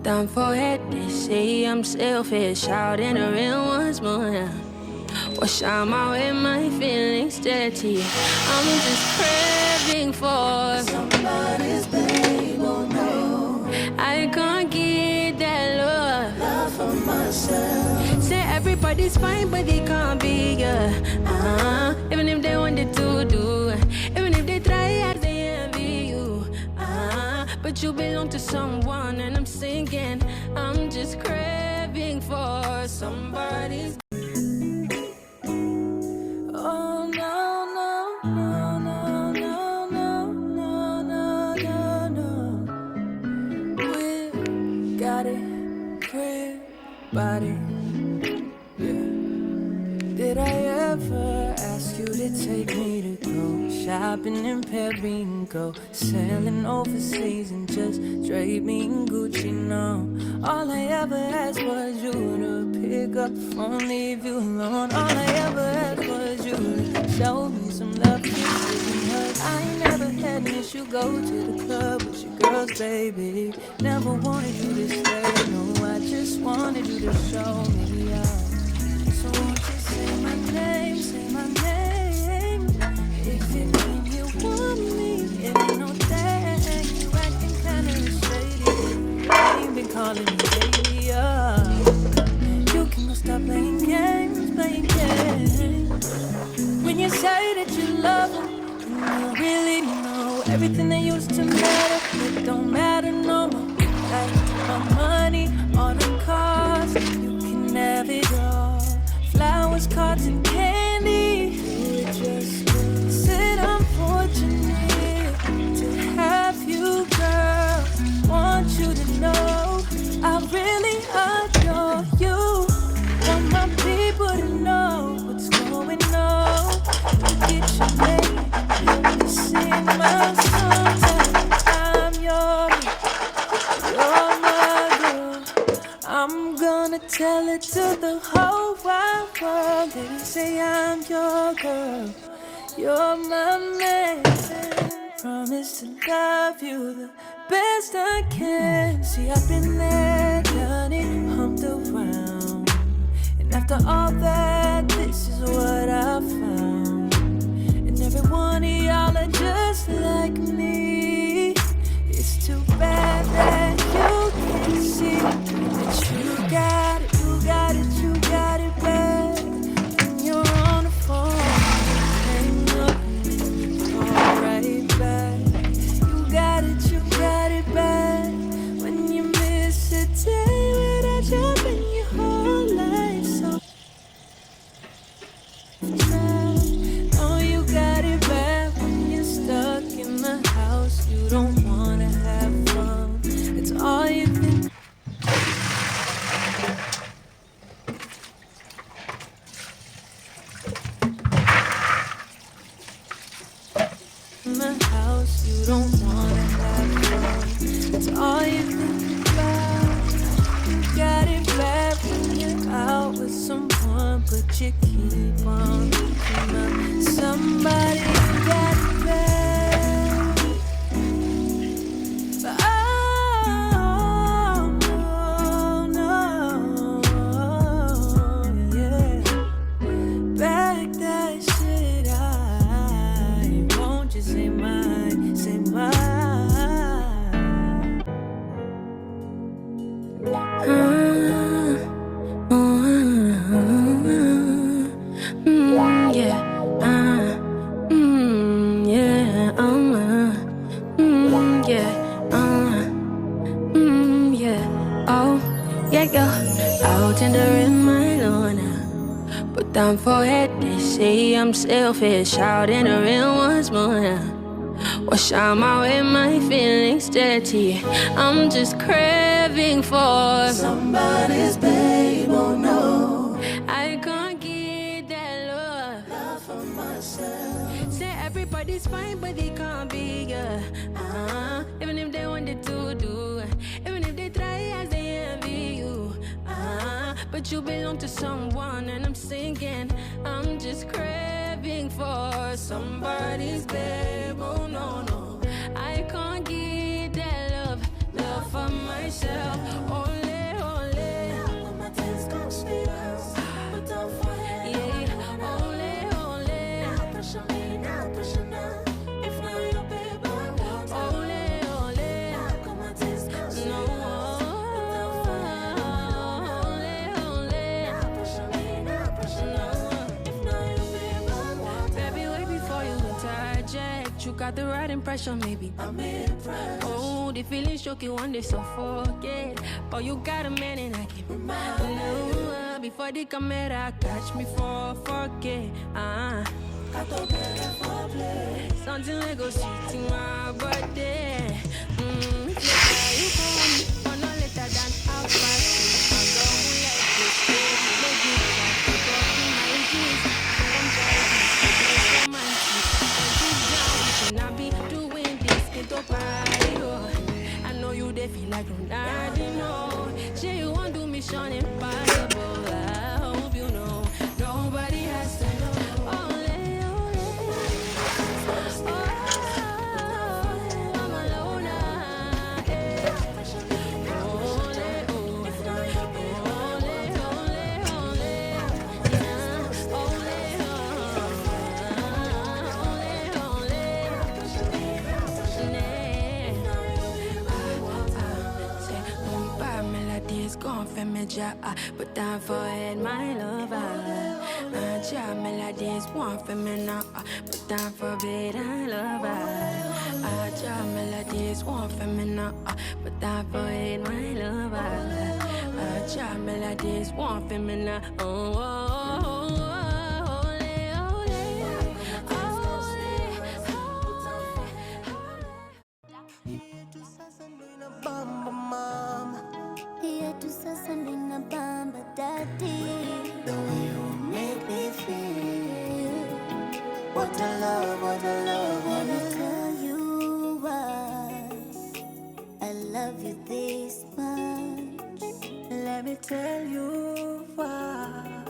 Put down forehead, they say I'm selfish, out in the real once more. Wash out my way, my feelings dirty. I'm just craving for somebody's babe, oh no. I can't get that Love for myself. Say everybody's fine, but they can't be, even if they wanted to do, even if they try as they envy you, but you belong to someone, and I'm singing, I'm just craving for somebody's. Oh no, no, no, no, no, no, no, no, no, no. We got it, crib, body. Did I ever ask you to take me to go shopping in Perico, sailing overseas and just drape me in Gucci? No, all I ever asked was you to pick up the phone, leave you alone. All I ever asked was you to show me some love, kisses and hugs. I ain't never had an issue, go to the club with your girls, baby. Never wanted you to stay, no, I just wanted you to show me out. So won't you say my name, say my name? If you mean you want me, it ain't no thing. You acting kinda shady. I ain't been calling you baby, You can go stop playing games, playing games. When you say that you love him, you really know everything that used to matter, it don't matter no more. Like my money, all the cars, you can have it all. Flowers, cards, and candy. You just said I'm fortunate to have you, girl. Want you to know I really adore you. Want my people to know what's going on. You get your name, you sing my songs, and I'm yours. You're my girl. I'm gonna tell it to the whole wide world. They say I'm your girl, you're my man. Promise to love you the best I can. See, I've been there, done it, humped around. And after all that, this is what I found. And every one of y'all are just like me. It's too bad that you can't see that you got it, you got it, you got it bad. When you're on the phone, hang up and call right back. You got it bad. When you miss a day without you spend your whole life so mad. Oh, you got it bad when you're stuck in the house. You don't wanna have fun. It's all you think. In the house, you don't wanna have fun. It's all you think about. You got it bad when you're out with someone, but you keep on thinking of somebody who got it bad. But oh, no, yeah. Back that shit, I won't just say mine, say mine. Out in the rim, my lona. Put down forehead, they say I'm selfish, out in the rim once more. Wash out my way, my feelings dirty. I'm just craving for somebody's babe, oh no. I can't get that love for myself. Say everybody's fine, but they can't be, even if they wanted to do, even if they try as they envy you, but you belong to someone, and I'm singing, I'm just craving for somebody's babe, oh no, no. I can't get that love for myself. you got the right impression, maybe I'm impressed. Oh, the feeling shook you one day, so forget. But you got a man and I keep reminding you. Before the camera catch me for forget. Something like go sweet in my birthday. If you call me, or no later than half past 2. I don't like this baby. Make me try to go to my keys. Come drive me, it's romantic. And deep down, we should not be doing this. Get up, I know you they feel like Ronaldinho. Say you want to mission impossible. I hope you know nobody has to know. But time for it, my lover. Job melodies want for me now. But time for it, I love her. Job melodies want for me now. But time for it, my lover. Job melodies want for me now. Oh, oh, oh, oh, ole, ole, yetu sasa nina bamba daddy. The way you make me feel. What a love, what a love, what a love. Let me tell you why I love you this much. Let me tell you why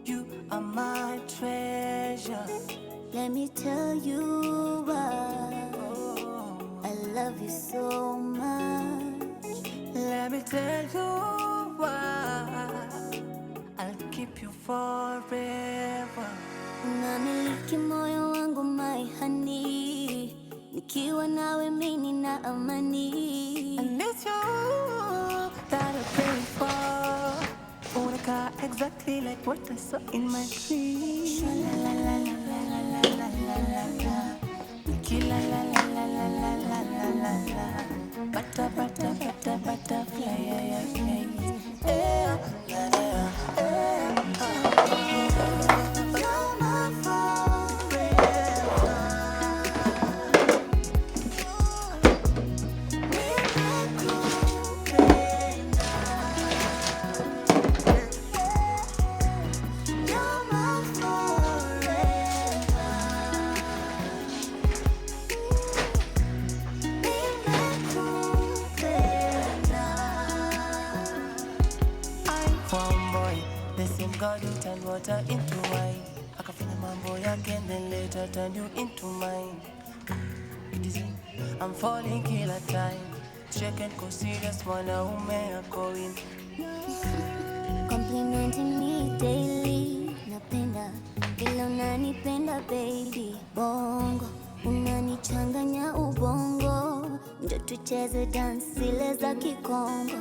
you are my treasure. Let me tell you why I love you so much. Let me tell you why I'll keep you forever. Unamiliki moyo wangu my honey. Nikiwa nawe mimi na amani. And it's you that I pray for. Own a car exactly like what I saw in my dream. La la la la la la la la la la. Nikila la la la la la la la la la. Butter, butter, butter, butterfly, yeah, yeah, yeah. Yeah, yeah, yeah. You're my forever. You're my forever. God, you turn water into wine. Akafanya mambo yake then later turn you into mine. I'm falling kila time. Check and go serious, mwanaume yako in. Complimenting me daily. Napenda vile unanipenda baby. Bongo unanichanganya ubongo. Njo tucheze dance zile za Kikongo.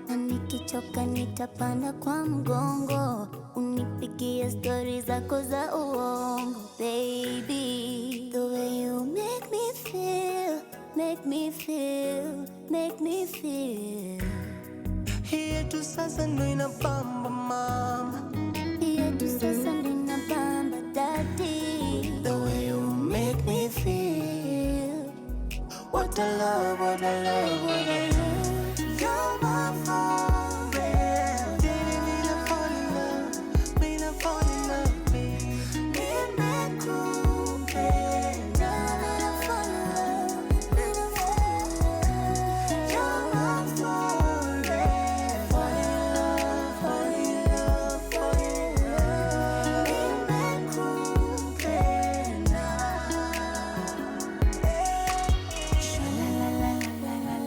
Na nikichoka nitapanda kwa mgongo. Unipigie stories zako za uongo baby. The way you make me feel, make me feel, make me feel. Yetu sasa ndo inabamba mama. Yetu sasa ndo inabamba daddy. The way you make me feel. What a love, what a love, what a love. You're my forever. Didn't mean to fall in love, mean to fall in love, baby. Nimekupenda, mean to fall in love, mean to fall in love. You're my forever. Fall in love, fall in love, fall in love. Nimekupenda. Sha la la la la la la.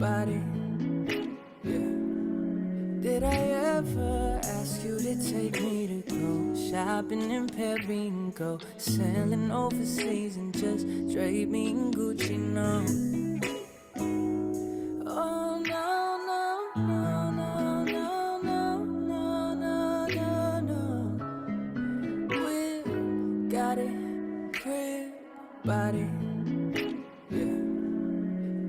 body. Yeah. Did I ever ask you to take me to go shopping in Paris and go sailing overseas and just drape me in Gucci? No. Oh no, no, no, no, no, no, no, no, no, no. We got it, crib, body. Yeah.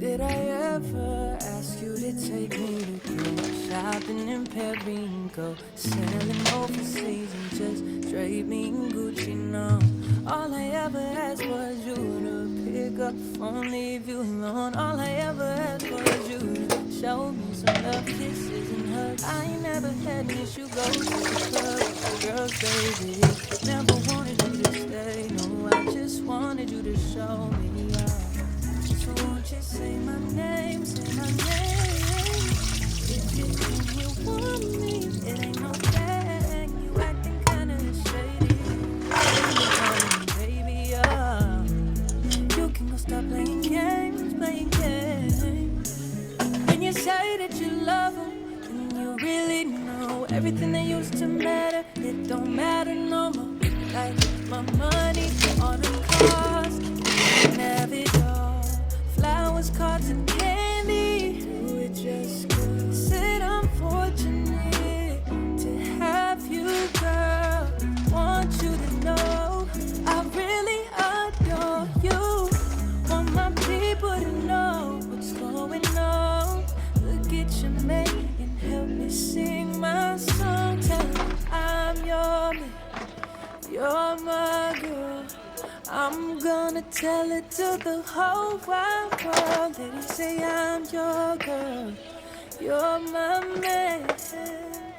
Did I ever ask you to take me to go shopping in Paris and go sailing overseas and just drape me in Gucci? No. All I ever asked was you to pick up the phone, leave you alone. All I ever asked was you to show me some love, kisses and hugs. I ain't never had an issue go to the club with the girls, baby. Never wanted you to stay, no, I just wanted you to show me out. So won't you say my name, say my name? If you think you want me, it ain't no thing. You acting kinda shady. Baby, you can go stop playing games, playing games. When you say that you love him, and you really know everything that used to matter, it don't matter no more. Like my money, all the cars, and have it all. Flowers, cards, and candy. Do it just cause. Said I'm fortunate to have you, girl. Want you to know I really adore you. Want my people to know what's going on. Look at your mate and help me sing my song. Tell them I'm your man, you're my girl. I'm gonna tell it to the whole wide world that you say I'm your girl, you're my man.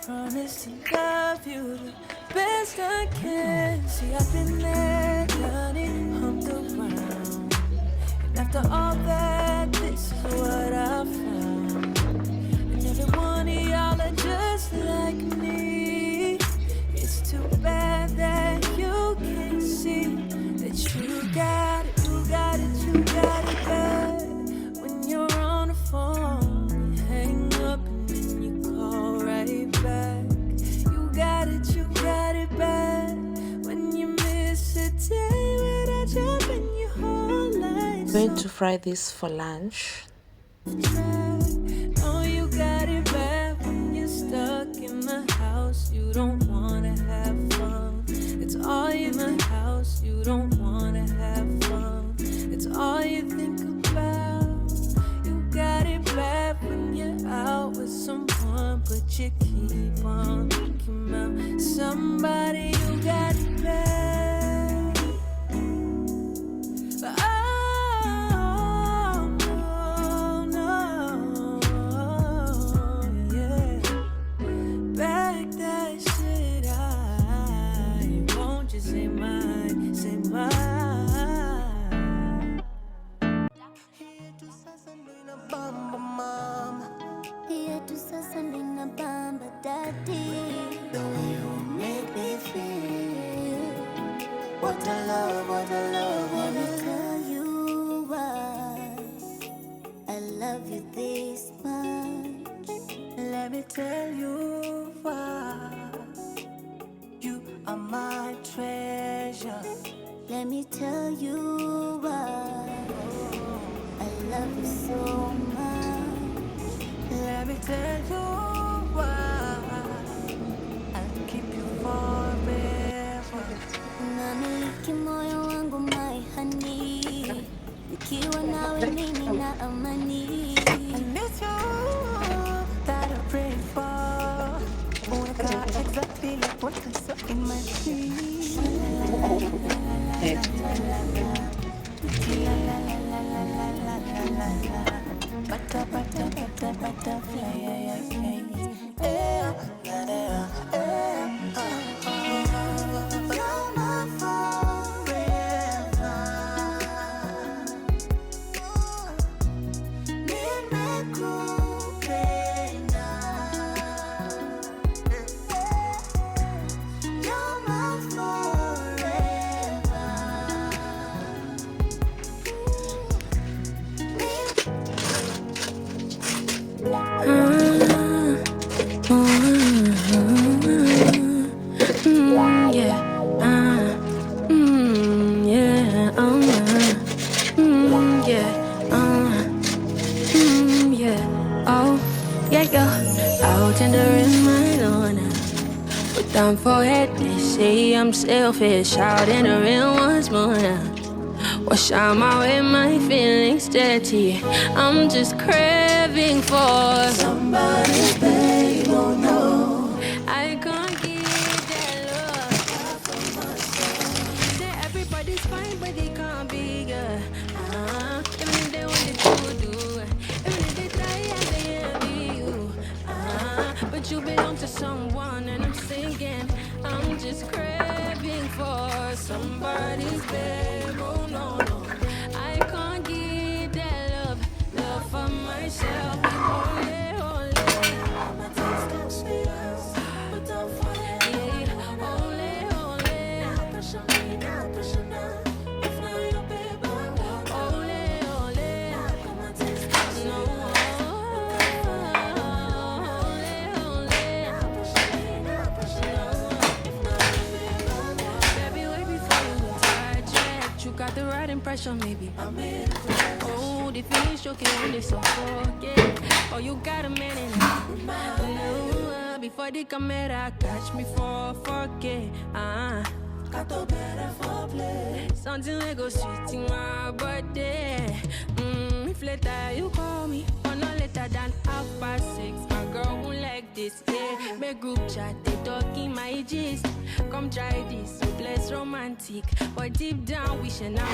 Promise to love you the best I can. See, I've been there, done it, humped around. And after all that, this is what I found. And every one of y'all are just like me. It's too bad that you can't see that you got it, you got it, you got it bad. When you're on the phone, you hang up and then you call right back. You got it bad. When you miss a day without you in your whole life. I'm going to fry this for lunch. Oh, you got it bad when you're stuck in the house. You don't wanna have fun. It's all in the house. You don't wanna have fun. It's all you think about. You got it bad when you're out with someone, but you keep on thinking about somebody. You got it bad. Oh, no, yeah. Back that shit, won't you say mine, say mine. Here to Sasandina Bamba Mama, here to Sasandina Bamba Daddy. The way you make me feel, what a love, what a love, what a love. Let me tell you why I love you this much. Let me tell you why you are my treasure. Let me tell you why I love you so much. Let me tell you why I'll keep you forever. Namiliki moyo wangu my honey, nikiwa nawe mimi na amani. And it's you that I pray for. Oh, I got exactly like what I saw in my dreams. Butterfly, yeah. You're my forever. Nimekupenda. You're my forever. yeah. Oh, yeah. Out in the rim, I know now. Put down forehead, they say I'm selfish. Out in the rim once more now. Wash out my way, my feelings dirty. I'm just craving for somebody's babe, oh no. I can't give that love. Say everybody's fine, but they can't be good. Even if they wanted to do, even if they try, yeah, they envy you. But you belong to someone, and I'm thinking, I'm just craving for somebody's babe, oh no, no. I can't give that love for myself. Ole, ole. My taste comes sweet, but don't forget. Yeah, ole, ole. Pressure me, now pressure now. If not your babe, ole, ole. My taste comes sweet, no. Got the right impression, maybe I'm in. Oh, the feelings choking when they so forget. Oh, you got a man in it. No, before the camera catch me for forget. Got to better for play. Something like go sweet in my birthday. If later you call me, or no later than 6:30. My girl won't like this, yeah. Make group chat, they talking my gist. Come try this, so bless romantic. But deep down, wishing I'm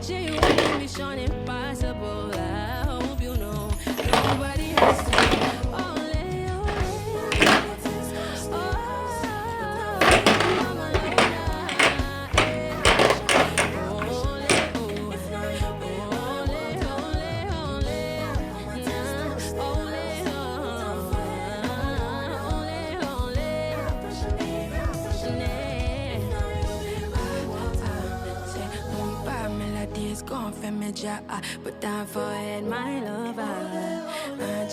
you want a mission impossible. I hope you know nobody has to. Put down forehead, my lover.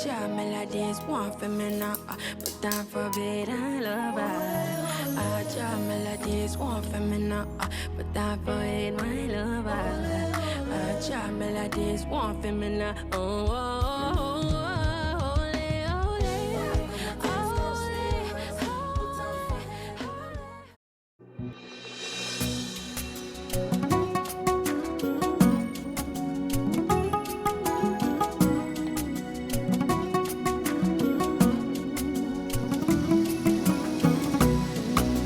Child melodies, one for me now. Put down for bed, I love. Child melodies, one for me now. Put down forehead, my lover. Child melodies, one for me now. Oh, oh, oh, oh, ole,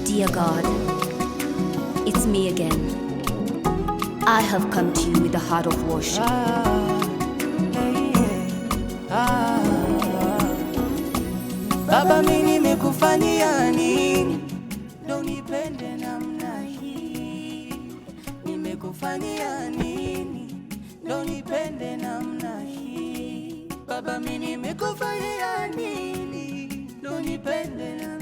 Dear God, it's me again. I have come to you with a heart of worship. Baba, mimi nimekufanyia nini? Ndo nipende namna hii. Nimekufanyia nini? Ndo nipende namna hii. Baba, mimi nimekufanyia nini? Ndo nipende namna hii.